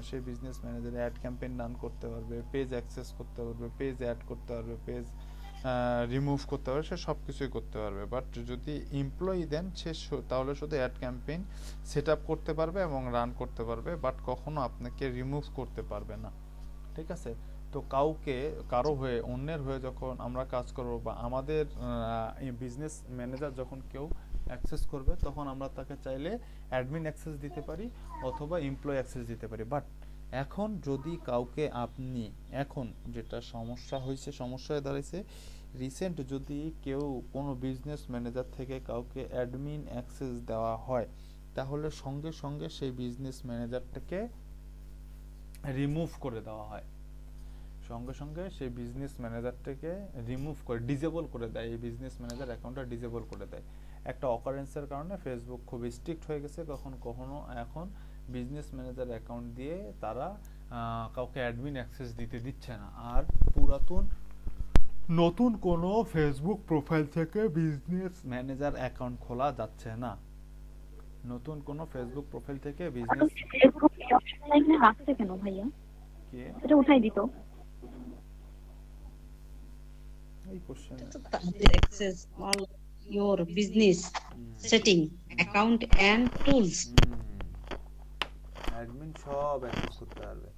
সেই business manager ad campaign run করতে পারবে, পেজ অ্যাক্সেস করতে পারবে, পেজ অ্যাড করতে পারবে, পেজ রিমুভ করতে পারবে, সে সব কিছুই করতে পারবে। বাট যদি এমপ্লয়ি দেন তাহলে শুধু অ্যাড ক্যাম্পেইন সেট আপ করতে পারবে এবং রান করতে পারবে, বাট কখনো আপনাকে রিমুভ করতে পারবে না। ঠিক আছে? তো কারো হয়ে, অন্যের হয়ে যখন আমরা কাজ করব বা আমাদের বিজনেস ম্যানেজার যখন কেউ অ্যাক্সেস করবে তখন আমরা তাকে চাইলে অ্যাডমিন অ্যাক্সেস দিতে পারি অথবা এমপ্লয়ি অ্যাক্সেস দিতে পারি। বাট এখন যদি কাউকে এখন যেটা সমস্যা হয়ে দাঁড়াইছে, রিসেন্ট যদি কেউ কোনো বিজনেস ম্যানেজার থেকে কাউকে অ্যাডমিন অ্যাক্সেস দেওয়া হয় তাহলে সঙ্গে সঙ্গে সেই বিজনেস ম্যানেজারটাকে রিমুভ করে দেওয়া হয়। সঙ্গে সঙ্গে সেই বিজনেস ম্যানেজারটাকে রিমুভ করে ডিসেবল করে দেয়, এই বিজনেস ম্যানেজার অ্যাকাউন্টটা ডিসেবল করে দেয়। একটা অকারেন্সের কারণে ফেসবুক খুব স্ট্রিক্ট হয়ে গেছে, কখনো এখন বিজনেস ম্যানেজার অ্যাকাউন্ট দিয়ে তারা কাউকে অ্যাডমিন অ্যাক্সেস দিতে দিচ্ছে না। আর নতুন কোনো ফেসবুক প্রোফাইল থেকে বিজনেস ম্যানেজার অ্যাকাউন্ট খোলা যাচ্ছে না। নতুন কোনো ফেসবুক প্রোফাইল থেকে বিজনেস ফেসবুক এই অপশনটা এখানে রাখছে কেন ভাইয়া? এটা উঠাই দিত। এই কোশ্চেন তাদের access all your business setting account and tools. Admin সব অ্যাক্সেস করতে পারবে।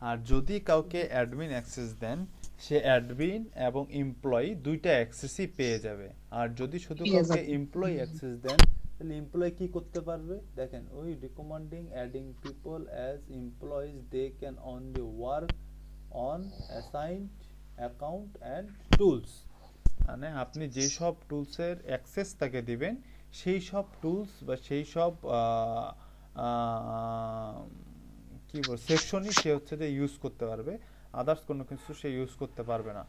আর যদি কাউকে অ্যাডমিন অ্যাক্সেস দেন, সে অ্যাডমিন এবং এমপ্লয়ি দুইটা অ্যাক্সেসই পেয়ে যাবে। আর যদি শুধু কাউকে এমপ্লয়ি অ্যাক্সেস দেন তাহলে এমপ্লয়ি কি করতে পারবে? দেখেন, ওই recommending adding people as employees, they can only work on assigned account and tools. মানে আপনি যেসব টুলসের অ্যাক্সেস তাকে দিবেন সেই সব টুলস বা সেই সব সেকশনই সে যে ইউজ করতে পারবে, আদার্স কোনো কিছু সে ইউজ করতে পারবে না।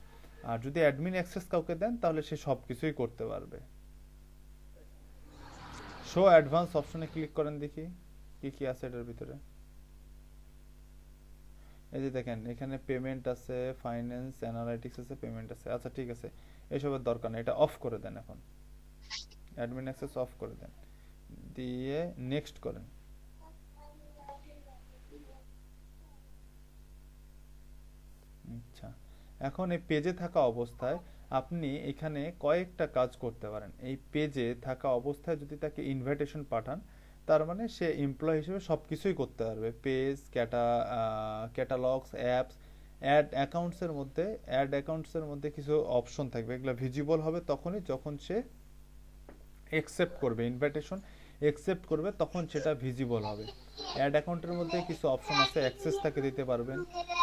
আর যদি অ্যাডমিন অ্যাক্সেস কাউকে দেন তাহলে সে সব কিছুই করতে পারবে। শো অ্যাডভান্স অপশনে ক্লিক করেন, দেখি কি কি আছে এটার ভিতরে। এই যে দেখেন এখানে পেমেন্ট আছে, ফাইন্যান্স, অ্যানালাইটিক্স আছে, পেমেন্ট আছে। আচ্ছা ঠিক আছে, এসবের দরকার নেই, এটা অফ করে দেন। এখন অ্যাডমিন অ্যাক্সেস অফ করে দেন, দিয়ে নেক্সট করেন। আচ্ছা, এখন এই পেজে থাকা অবস্থায় আপনি এখানে কয়েকটা কাজ করতে পারেন। এই পেজে থাকা অবস্থায় যদি তাকে ইনভাইটেশন পাঠান তার মানে সে এমপ্লয়ি হিসেবে সবকিছুই করতে পারবে। পেজ, ক্যাটালগস, অ্যাপস, অ্যাড অ্যাকাউন্টসের মধ্যে কিছু অপশন থাকবে, এগুলো ভিজিবল হবে তখনই যখন সে অ্যাকসেপ্ট করবে, ইনভাইটেশন অ্যাকসেপ্ট করবে তখন সেটা ভিজিবল হবে। অ্যাড অ্যাকাউন্টের মধ্যে কিছু অপশন আছে, অ্যাক্সেস তাকে দিতে পারবেন।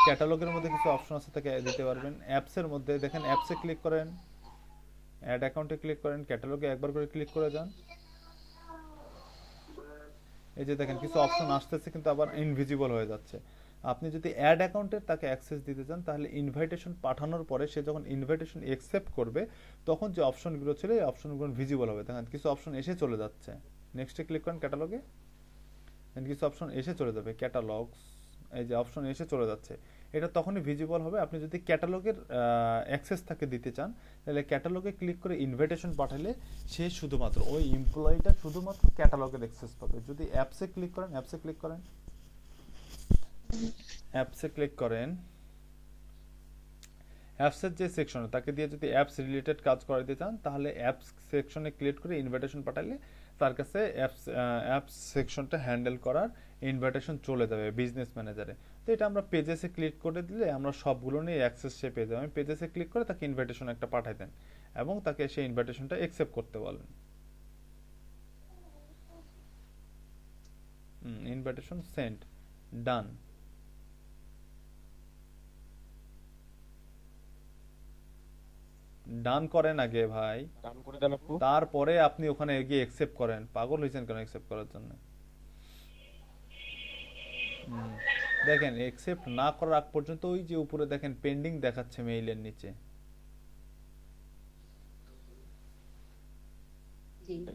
ক্যাটালগের মধ্যে কিছু অপশন আছে, তাকে দিতে পারবেন। অ্যাপসের মধ্যে দেখেন, অ্যাপসে ক্লিক করেন, অ্যাড অ্যাকাউন্টে ক্লিক করেন, ক্যাটালগে একবার করে ক্লিক করে যান। এই যে দেখেন কিছু অপশন আসতেছে কিন্তু আবার ইনভিজিবল হয়ে যাচ্ছে। আপনি যদি অ্যাড অ্যাকাউন্টে তাকে অ্যাক্সেস দিতে চান তাহলে ইনভাইটেশন পাঠানোর পরে সে যখন ইনভাইটেশন অ্যাকসেপ্ট করবে তখন যে অপশনগুলো ছিল এই অপশনগুলো ভিজিবল হবে। দেখেন কিছু অপশন এসে চলে যাচ্ছে। নেক্সটে ক্লিক করেন ক্যাটালগে, কিছু অপশন এসে চলে যাবে, ক্যাটালগস, এই যে অপশন এসে চলে যাচ্ছে। এটা তখনই ভিজিবল হবে। আপনি যদি ক্যাটালগের অ্যাক্সেস তাকে দিতে চান তাহলে ক্যাটালগে ক্লিক করে ইনভাইটেশন পাঠালে সে শুধুমাত্র ওই এমপ্লয়িটা শুধুমাত্র ক্যাটালগের অ্যাক্সেস পাবে। যদি অ্যাপসে ক্লিক করেন, অ্যাপসের যে সেকশনে তাকে দিয়ে যদি অ্যাপস রিলেটেড কাজ করাতে চান তাহলে অ্যাপস সেকশনে ক্লিক করে ইনভাইটেশন পাঠালে তার কাছে অ্যাপস সেকশনটা হ্যান্ডেল করার ইনভাইটেশন চলে যাবে বিজনেস ম্যানেজারে। তো এটা আমরা পেজেসে ক্লিক করে দিলে আমরা সবগুলো নিয়ে অ্যাক্সেস সে পেয়ে যাবে। আমি পেজেসে ক্লিক করে তাকে ইনভাইটেশন একটা পাঠাই দেন এবং তাকে সেই ইনভাইটেশনটা অ্যাকসেপ্ট করতে বলেন। ইনভাইটেশন সেন্ড, ডান। ডান করেন আগে ভাই, ডান করে দেন আপু। তারপরে আপনি ওখানে গিয়ে অ্যাকসেপ্ট করেন। পাগল হয়েছেন কেন অ্যাকসেপ্ট করার জন্য? দেখেন অ্যাকসেপ্ট না করার আগ পর্যন্ত ওই যে উপরে দেখেন পেন্ডিং দেখাচ্ছে মেইলের নিচে।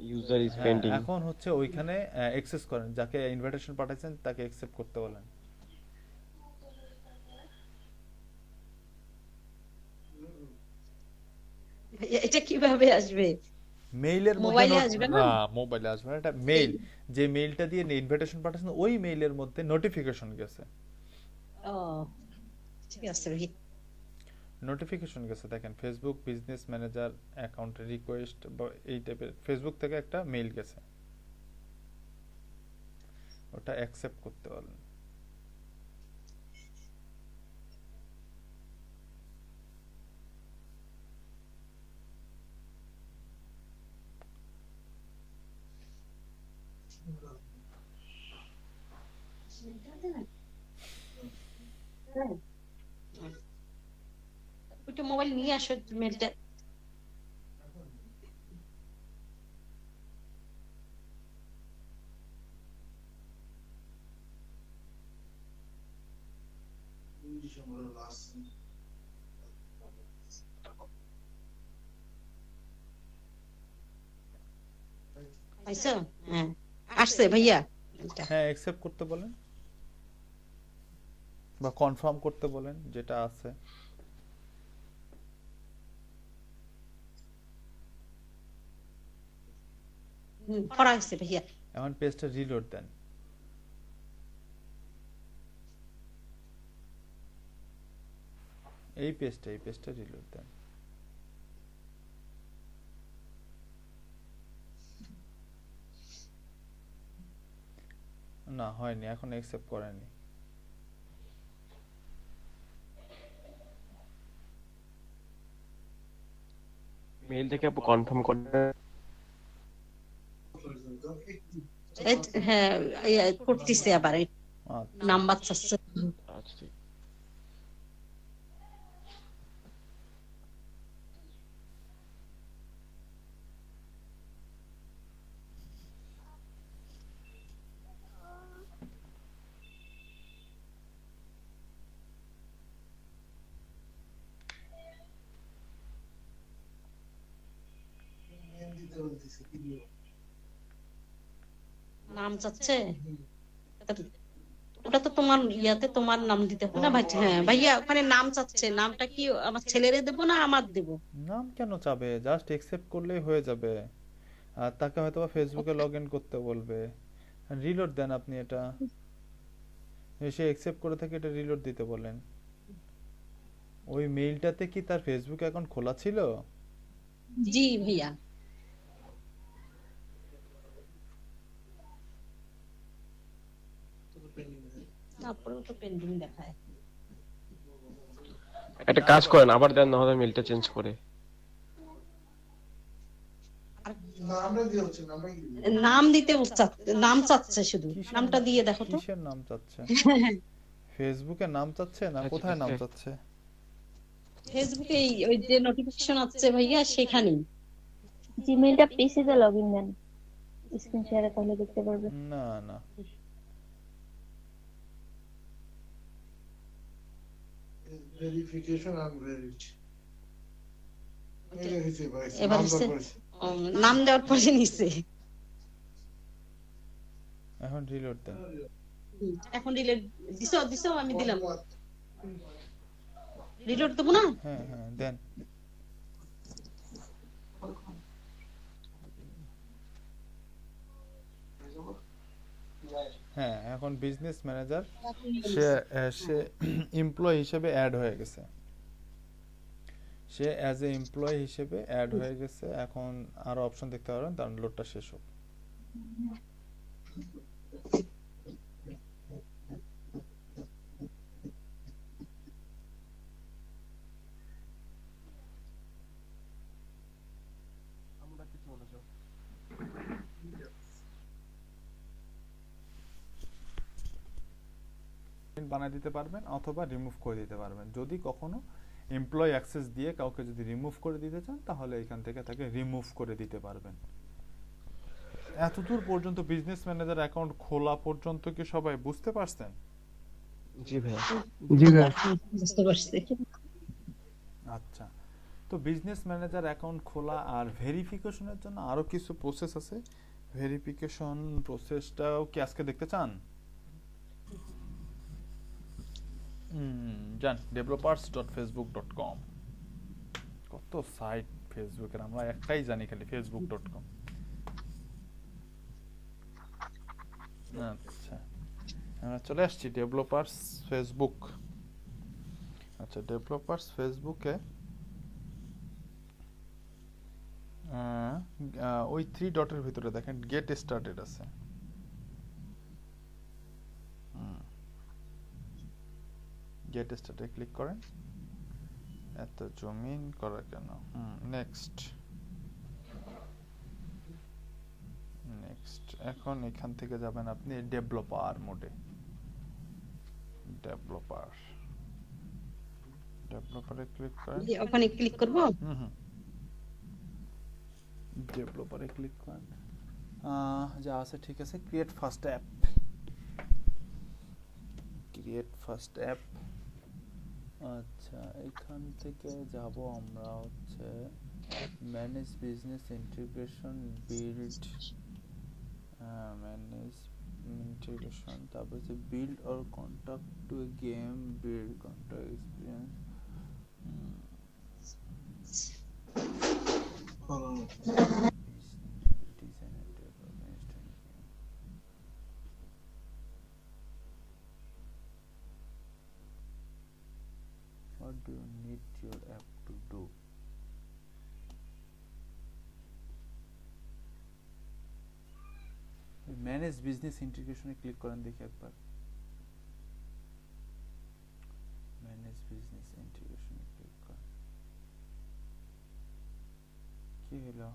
ইউজার ইজ হ্যাঁ, পেন্ডিং। এখন হচ্ছে ওইখানে অ্যাক্সেস করেন, যাকে ইনভিটেশন পাঠাচ্ছেন তাকে অ্যাকসেপ্ট করতে বলেন। এটা কিভাবে আসবে? মেইলের মধ্যে মোবাইলে আসবে না? না, মোবাইলে আসবে না, এটা মেইল। যে মেইলটা দিয়ে ইনভিটেশন পাঠাচ্ছেন ওই মেইলের মধ্যে নোটিফিকেশন গেছে। ও ঠিক আছে ভাই। নোটিফিকেশন গেছে, দেখেন Facebook business manager account request বা এই টাইপের ফেসবুক থেকে একটা মেইল গেছে, ওটা অ্যাকসেপ্ট করতে বলেন। ওইটা মোবাইল নিয়ে আসো মেলটা। পাইছো? হ্যাঁ আসছে ভাইয়া। হ্যাঁ, অ্যাকসেপ্ট করতে বলেন বা কনফার্ম করতে বলেন যেটা আছে। করা হয়েছে ভাইয়া। এখন পেজটা রিলোড দেন। এই পেজটা রিলোড দেন। না হয়নি, এখন অ্যাকসেপ্ট করেনি। মেইল থেকে আপু কনফার্ম করে হ্যাঁ করতেছে আবার আচ্ছা, নাম্বার চাচ্ছে। আচ্ছা ঠিক। নাম চাচ্ছে, ওটা তো তোমার ইয়াতে তোমার নাম দিতে হবে না ভাই। হ্যাঁ ভাইয়া ওখানে নাম চাচ্ছে, নামটা কি আমার ছেলেরে দেবো না আমার দেবো? নাম কেন চাবে, জাস্ট অ্যাকসেপ্ট করলেই হয়ে যাবে। আর তাকে হয়তো বা ফেসবুকে লগ ইন করতে বলবে। রিলোড দেন আপনি এটা, সে অ্যাকসেপ্ট করে থাকে এটা রিলোড দিতে বলেন। ওই মেইলটাতে কি তার ফেসবুক অ্যাকাউন্ট খোলা ছিল? জি ভাইয়া। তারপরেও তো পেন্ডিং দেখায়। একটা কাজ করেন, আবার দেন, না হলে মেইলটা চেঞ্জ করে। নাম দিতে নাম চাচ্ছে, শুধু কিসের নামটা দিয়ে দেখো তো। কিসের নাম চাচ্ছে? ফেসবুকে নাম চাচ্ছে না কোথায় নাম চাচ্ছে? ফেসবুকে ওই যে নোটিফিকেশন আসছে ভাইয়া সেখানেই। জিমেইলটা পিসিতে লগইন দেন, স্ক্রিন শেয়ারে তাহলে দেখতে পারবে। না না, verification and verify এবার নাম দেওয়ার পরে নিছে। এখন রিলোড দেন। এখন ডিলিট দিছো দিছো, আমি দিলাম। রিলোড দেবো না? হ্যাঁ হ্যাঁ দেন। হ্যাঁ, এখন বিজনেস ম্যানেজার সে এমপ্লয়ি হিসেবে অ্যাড হয়ে গেছে। সে অ্যাজ এ এমপ্লয়ি হিসেবে অ্যাড হয়ে গেছে। এখন আরো অপশন দেখতে পারবেন, ডাউনলোডটা শেষ হোক। বানাই দিতে পারবেন অথবা রিমুভ করে দিতে পারবেন। যদি কখনো এমপ্লয় অ্যাক্সেস দিয়ে কাউকে যদি রিমুভ করে দিতে চান তাহলে এখান থেকে তাকে রিমুভ করে দিতে পারবেন। এতদূর পর্যন্ত বিজনেস ম্যানেজার অ্যাকাউন্ট খোলা পর্যন্ত কি সবাই বুঝতে পারছেন? জি ভাইয়া। জি ভাই। বুঝতে পারছি। আচ্ছা, তো বিজনেস ম্যানেজার অ্যাকাউন্ট খোলা আর ভেরিফিকেশনের জন্য আরো কিছু প্রসেস আছে। ভেরিফিকেশন প্রসেসটাও কি আজকে দেখতে চান? যান developers.facebook.com, কত সাইট ফেসবুকের, আমরা একটাই জানি খালি facebook.com। আচ্ছা, আমরা চলে আসছি ডেভেলপার্স ফেসবুক। আচ্ছা, ডেভেলপার্স ফেসবুকে ওই 3 ডটের ভিতরে দেখেন গেট স্টার্টেড আছে। গেট স্টার্টেড ক্লিক করেন। এত জুম করা কেন? নেক্সট। এখন এখান থেকে যাবেন আপনি ডেভেলপার মোডে। ডেভেলপারে ক্লিক করেন। ওখানে ক্লিক করব। ডেভেলপারে ক্লিক করেন। যা আছে ঠিক আছে, ক্রিয়েট ফার্স্ট অ্যাপ। আচ্ছা, এখান থেকে যাব আমরা হচ্ছে manage business integration build, manage integration, তারপর হচ্ছে build or contact to a game, build contact experience. What do you need your app to do? Manage business ইন্টিগ্রেশনে ক্লিক করেন দেখি একবার। ম্যানেজ বিজনেস ইন্টিগ্রেশনে ক্লিক করেন। কি হলো?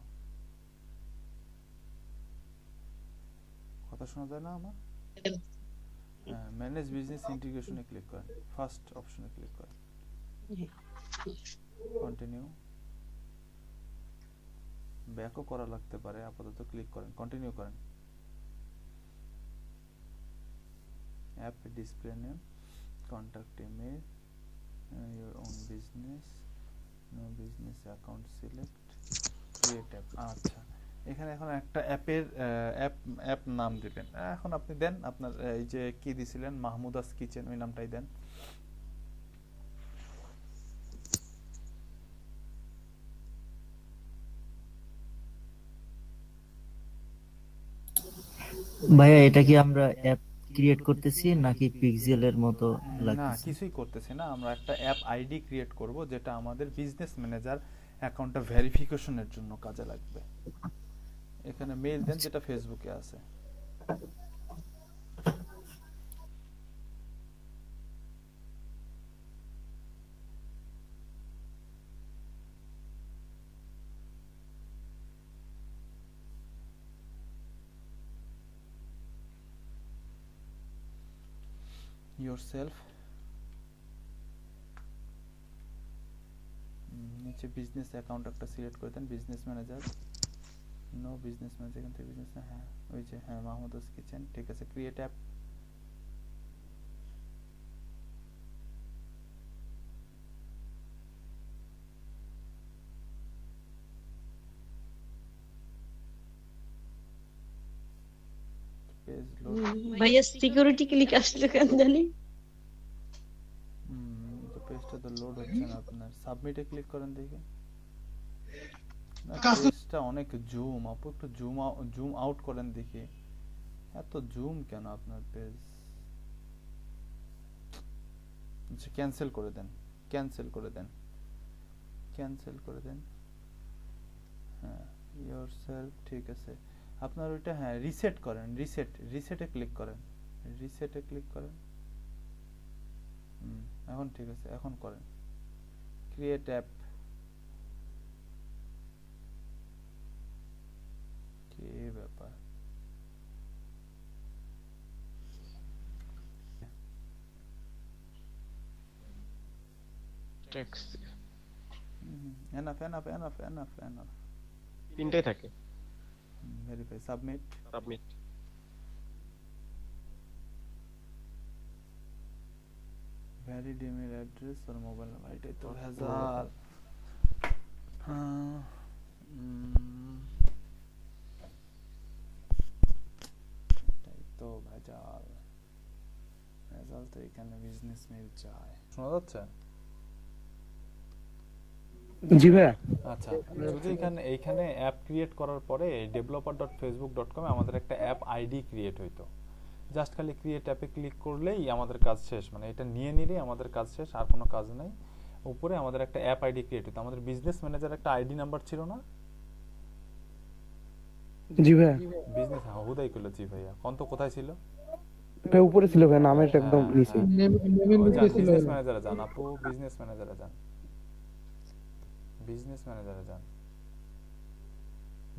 কথা শোনা যায় না আমার? ম্যানেজ বিজনেস ইন্টিগ্রেশনে ক্লিক করেন, ফার্স্ট অপশনে ক্লিক করেন, কন্টিনিউ। ব্যাকও করা লাগতে পারে, আপাতত ক্লিক করেন, কন্টিনিউ করেন। App display name, contact email, your own business, no business account select, create app। আচ্ছা, এখানে এখন একটা অ্যাপের অ্যাপ নাম দিবেন। এখন আপনি দেন আপনার এই যে কি দিছিলেন মাহমুদাস কিচেন, ওই নামটাই দেন। ভাইয়া এটা কি আমরা অ্যাপ ক্রিয়েট করতেছি নাকি পিক্সেলের মতো না, লাগতেছে? কিছুই করতেছি না, আমরা একটা অ্যাপ আইডি ক্রিয়েট করব যেটা আমাদের বিজনেস ম্যানেজার অ্যাকাউন্টটা ভেরিফিকেশনের জন্য কাজে লাগবে। এখানে মেইল দেন যেটা ফেসবুকে আছে। yourself, নিচে বিজনেস অ্যাকাউন্ট একটা সিলেক্ট করে দেন, business manager, no business manager, এখান থেকে বিজনেস, হ্যাঁ ওই যে হ্যাঁ মাহমুদাস কিচেন, ঠিক আছে, ক্রিয়েট অ্যাপ। পেজ লোড, ভাইয়া সিকিউরিটি ক্লিক আসলে কেন জানি। তো পেজটা তো লোড হচ্ছে না আপনার। সাবমিটে ক্লিক করেন দেখি। না, পেজটা অনেক জুম, আপু একটু জুম আউট করেন দেখি। এত জুম কেন আপনার পেজ? আচ্ছা, ক্যান্সেল করে দেন, ক্যান্সেল করে দেন, ক্যান্সেল করে দেন। হ্যাঁ, yourself, ঠিক আছে। আপনার ওইটা হ্যাঁ রিসেট করেন, রিসেটে ক্লিক করেন, রিসেটে ক্লিক করেন। এখন ঠিক আছে, এখন করেন ক্রিয়েট অ্যাপ। কি ব্যাপার? এনাফ তিনটাই থাকে। Verify submit submit. Valid email address আর মোবাইল নাম্বার, এটাই তো ভেজাল। এটাই তো ভেজাল। ভেজাল তো এখানে বিজনেস মেইল চায়। শোনা যাচ্ছে? জি ভাইয়া। আচ্ছা, যদি এইখানে অ্যাপ ক্রিয়েট করার পরে developer.facebook.com এ আমাদের একটা অ্যাপ আইডি ক্রিয়েট হইতো। জাস্ট খালি ক্রিয়েট অ্যাপে ক্লিক করলেই আমাদের কাজ শেষ, মানে এটা নিয়ে নিলেই আমাদের কাজ শেষ, আর কোনো কাজ নাই। উপরে আমাদের একটা অ্যাপ আইডি ক্রিয়েট হইতো। আমাদের বিজনেস ম্যানেজার একটা আইডি নাম্বার ছিল না? জি ভাইয়া। বিজনেস হুদাই করলো জি ভাইয়া। কোন তো কোথায় ছিল? ভাই উপরে ছিল ভাই, নামের একদম নিচে। বিজনেস ম্যানেজারে যান আপু, বিজনেস ম্যানেজারে যান, বিজনেস ম্যানেজারে যান,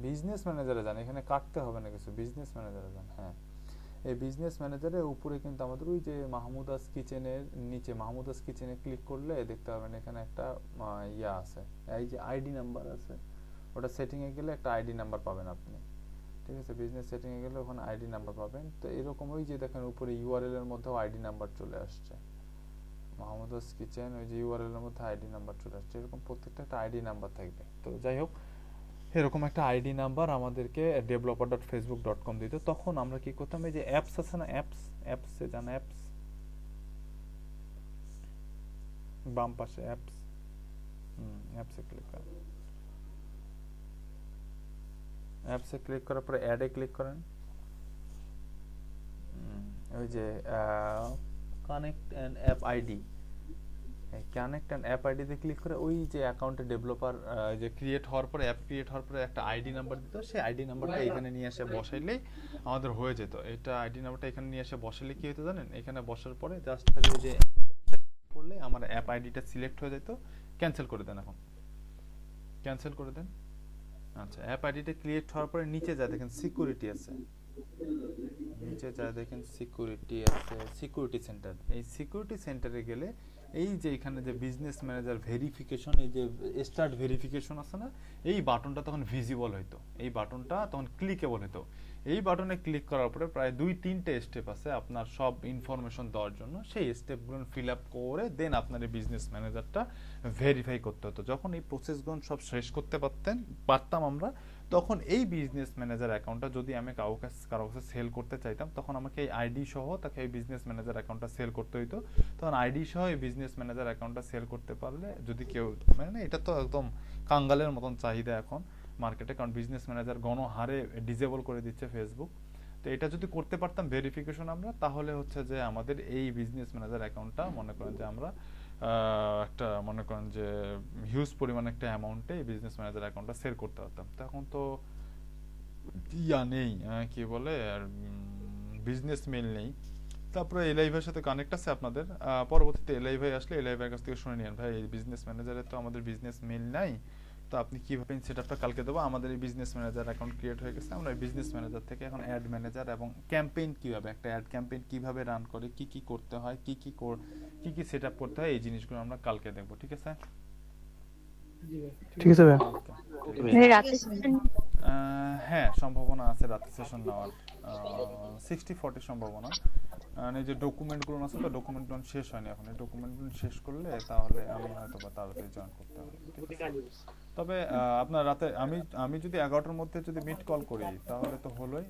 বিজনেস ম্যানেজারে যান। এখানে কাটতে হবে না কিছু, বিজনেস ম্যানেজারে যান। হ্যাঁ, এই বিজনেস ম্যানেজারের উপরে কিন্তু আমাদের ওই যে মাহমুদাস কিচেনের নিচে মাহমুদাস কিচেনে ক্লিক করলে দেখতে পাবেন এখানে একটা ইয়া আছে, এই যে আইডি নাম্বার আছে। ওটা সেটিং এ গেলে একটা আইডি নাম্বার পাবেন আপনি, ঠিক আছে? বিজনেস সেটিং এ গেলে ওখানে আইডি নাম্বার পাবেন। তো এরকম ওই যে দেখেন উপরে ইউআরএল এর মধ্যেও আইডি নাম্বার চলে আসছে, মাহমুদাস কিচেন, ওই যে ইউআরএল এর মধ্যে আইডি নাম্বার চলে আসছে। এরকম প্রত্যেকটা একটা আইডি নাম্বার থাকবে। তো যাই হোক, এরকম একটা আইডি নাম্বার আমাদেরকে developer.facebook.com দিত। তখন আমরা কি করতাম, এই যে অ্যাপস আছে না, অ্যাপসে যান, বাম পাশে অ্যাপসে ক্লিক করেন। অ্যাপসে ক্লিক করার পরে অ্যাডে ক্লিক করেন। ওই যে connect and app ID, connect and app ID তে ক্লিক করে ওই যে অ্যাকাউন্টে ডেভেলপার যে ক্রিয়েট হওয়ার পরে, অ্যাপ ক্রিয়েট হওয়ার পরে একটা আইডি নাম্বার দিত। সেই আইডি নাম্বারটা এখানে নিয়ে এসে বসাইলেই আমাদের হয়ে যেত। এটা আইডি নাম্বারটা এখানে নিয়ে এসে বসাইলে কি হতো জানেন? এখানে বসার পরে জাস্ট খালি ওই যে করলে আমার অ্যাপ আইডিটা সিলেক্ট হয়ে যেত। ক্যান্সেল করে দেন, এখন ক্যান্সেল করে দেন। আচ্ছা, অ্যাপ আইডিটা ক্রিয়েট হওয়ার পরে নিচে যা দেখেন সিকিউরিটি আছে, নিচে যা দেখেন সিকিউরিটি আছে, সিকিউরিটি সেন্টার। এই সিকিউরিটি সেন্টারে গেলে এই যে এখানে যে বিজনেস ম্যানেজার ভেরিফিকেশন, এই যে স্টার্ট ভেরিফিকেশন আছে না, এই বাটনটা তখন ভিজিবল হইতো, এই বাটনটা তখন ক্লিকেবল হইতো। এই বাটনে ক্লিক করার পরে প্রায় 2-3টে স্টেপ আছে আপনার সব ইনফরমেশন দেওয়ার জন্য। সেই স্টেপগুলো ফিল আপ করে দেন আপনার এই বিজনেস ম্যানেজারটা ভেরিফাই করতে হতো। যখন এই প্রসেসগুলো সব শেষ করতে পারতাম আমরা, তখন এই বিজনেস ম্যানেজার অ্যাকাউন্টটা যদি আমি কারো কাছে সেল করতে চাইতাম, তখন আমাকে এই আইডি সহ তাকে এই বিজনেস ম্যানেজার অ্যাকাউন্টটা সেল করতে হইতো। তখন আইডি সহ এই বিজনেস ম্যানেজার অ্যাকাউন্টটা সেল করতে পারলে, যদি কেউ, মানে এটা তো একদম কাঙ্গালের মতন চাহিদা এখন মার্কেটে, কারণ বিজনেস ম্যানেজার গণহারে ডিজেবল করে দিচ্ছে ফেসবুক। তো এটা যদি করতে পারতাম ভেরিফিকেশন আমরা, তাহলে হচ্ছে যে আমাদের এই বিজনেস ম্যানেজার অ্যাকাউন্টটা মনে করেন যে আমরা একটা মনে করেন যে হিউজ পরিমাণ একটা অ্যামাউন্টে এই বিজনেস ম্যানেজার অ্যাকাউন্টটা সেল করতে পারতাম। তখন তো ইয়া নেই, কি বলে, বিজনেস মেইল নেই। তারপরে এলআই ভাইয়ের সাথে কানেক্ট আছে আপনাদের। পরবর্তীতে এলআই ভাই আসলে এলআই ভাইয়ের কাছ থেকে শুনে নিন, ভাই এই বিজনেস ম্যানেজারে তো আমাদের বিজনেস মেইল নাই, তো আপনি কিভাবে সেটআপটা কালকে দেবো। আমাদের এই বিজনেস ম্যানেজার অ্যাকাউন্ট ক্রিয়েট হয়ে গেছে। আমরা এই বিজনেস ম্যানেজার থেকে এখন অ্যাড ম্যানেজার এবং ক্যাম্পেইন কিভাবে, একটা অ্যাড ক্যাম্পেইন কিভাবে রান করে, কি কি করতে হয়, কি কি সেটআপ করতে হয়, এই জিনিসগুলো আমরা কালকে দেখবো। ঠিক আছে? ঠিক আছে ভাই। রাতে session হ্যাঁ, সম্ভাবনা আছে রাতে সেশন নেওয়ার, 60-40 সম্ভাবনা। এই যে ডকুমেন্টগুলো আছে, তো ডকুমেন্টগুলো শেষ হয়নি এখন। এই ডকুমেন্টগুলো শেষ করলে তাহলে আমি হয়তো বা তাড়াতাড়ি জয়েন করতে পারবো। তবে আপনার রাতে আমি যদি 11টার মধ্যে যদি মিট কল করি তাহলে তো হলোই।